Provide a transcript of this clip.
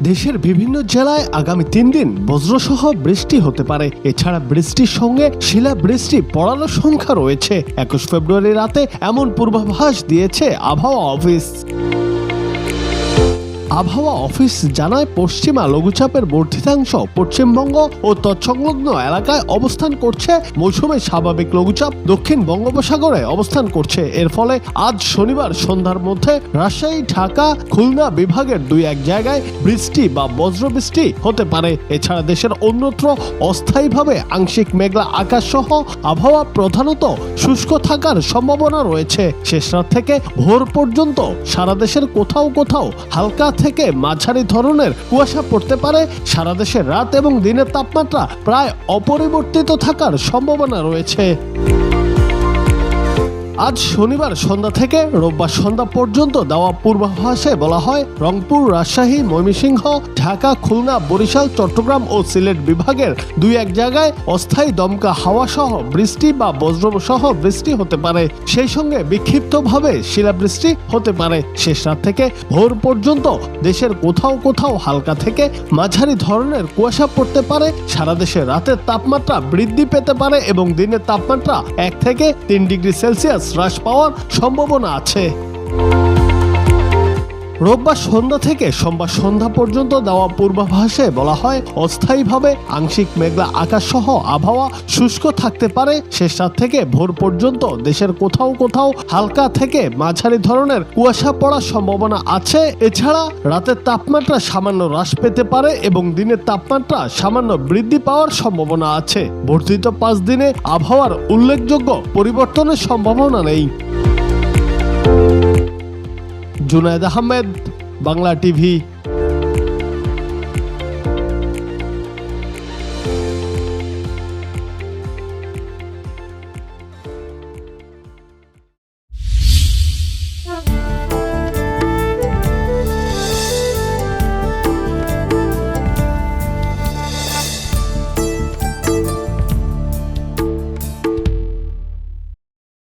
দেশের বিভিন্ন জেলায় আগামী 3 দিন বজ্রসহ বৃষ্টি হতে পারে। এছাড়া বৃষ্টির সঙ্গে শিলাবৃষ্টি পড়ানোর সংখ্যা রয়েছে। 21 ফেব্রুয়ারি রাতে এমন পূর্বাভাস দিয়েছে আবহাওয়া অফিস। আবহাওয়া অফিস জানায়, পশ্চিমা লঘুচাপের বর্ধিতাংশ পশ্চিমবঙ্গ ও তৎসংলগ্ন এলাকায় অবস্থান করছে। মৌসুমে স্বাভাবিক লঘুচাপ দক্ষিণ বঙ্গোপসাগরে অবস্থান করছে। এর ফলে আজ শনিবার সন্ধ্যার মধ্যে রাজশাহী, ঢাকা, খুলনা বিভাগের 2-1 জায়গায় বৃষ্টি বা বজ্রবৃষ্টি হতে পারে। এছাড়া দেশের অন্যত্র অস্থায়ীভাবে আংশিক মেঘলা আকাশ সহ আবহাওয়া প্রধানত শুষ্ক থাকার সম্ভাবনা রয়েছে। শেষ রাত থেকে ভোর পর্যন্ত সারা দেশের কোথাও কোথাও হালকা থেকে মাঝারি ধরনের কুয়াশা পড়তে পারে। সারা দেশে রাত এবং দিনের তাপমাত্রা প্রায় অপরিবর্তিত থাকার সম্ভাবনা রয়েছে। আজ শনিবার সন্ধ্যা থেকে রোববার সন্ধ্যা পর্যন্ত দেওয়া পূর্বাভাসে বলা হয়, রংপুর, রাজশাহী, ময়মনসিংহ, ঢাকা, খুলনা, বরিশাল, চট্টগ্রাম ও সিলেট বিভাগের 2-1 জায়গায় অস্থায়ী দমকা হাওয়া সহ বৃষ্টি বা বজ্রসহ বৃষ্টি হতে পারে। সেই সঙ্গে বিক্ষিপ্তভাবে শিলাবৃষ্টি হতে পারে। শেষ রাত থেকে ভোর পর্যন্ত দেশের কোথাও কোথাও হালকা থেকে মাঝারি ধরনের কুয়াশা পড়তে পারে। সারা দেশে রাতের তাপমাত্রা বৃদ্ধি পেতে পারে এবং দিনের তাপমাত্রা 1 থেকে 3 ডিগ্রি সেলসিয়াস হ্রাস পাওয়ার সম্ভাবনা আছে। রোববার সন্ধ্যা থেকে সোমবার সন্ধ্যা পর্যন্ত দেওয়া পূর্বাভাসে বলা হয়, অস্থায়ীভাবে আংশিক মেঘলা আকাশ সহ আবহাওয়া শুষ্ক থাকতে পারে। শেষ রাত থেকে ভোর পর্যন্ত দেশের কোথাও কোথাও হালকা থেকে মাঝারি ধরনের কুয়াশা পড়ার সম্ভাবনা আছে। এছাড়া রাতের তাপমাত্রা সামান্য হ্রাস পেতে পারে এবং দিনের তাপমাত্রা সামান্য বৃদ্ধি পাওয়ার সম্ভাবনা আছে। বর্ধিত 5 দিনে আবহাওয়ার উল্লেখযোগ্য পরিবর্তনের সম্ভাবনা নেই। জুনায়েদ আহমেদ, বাংলা টিভি।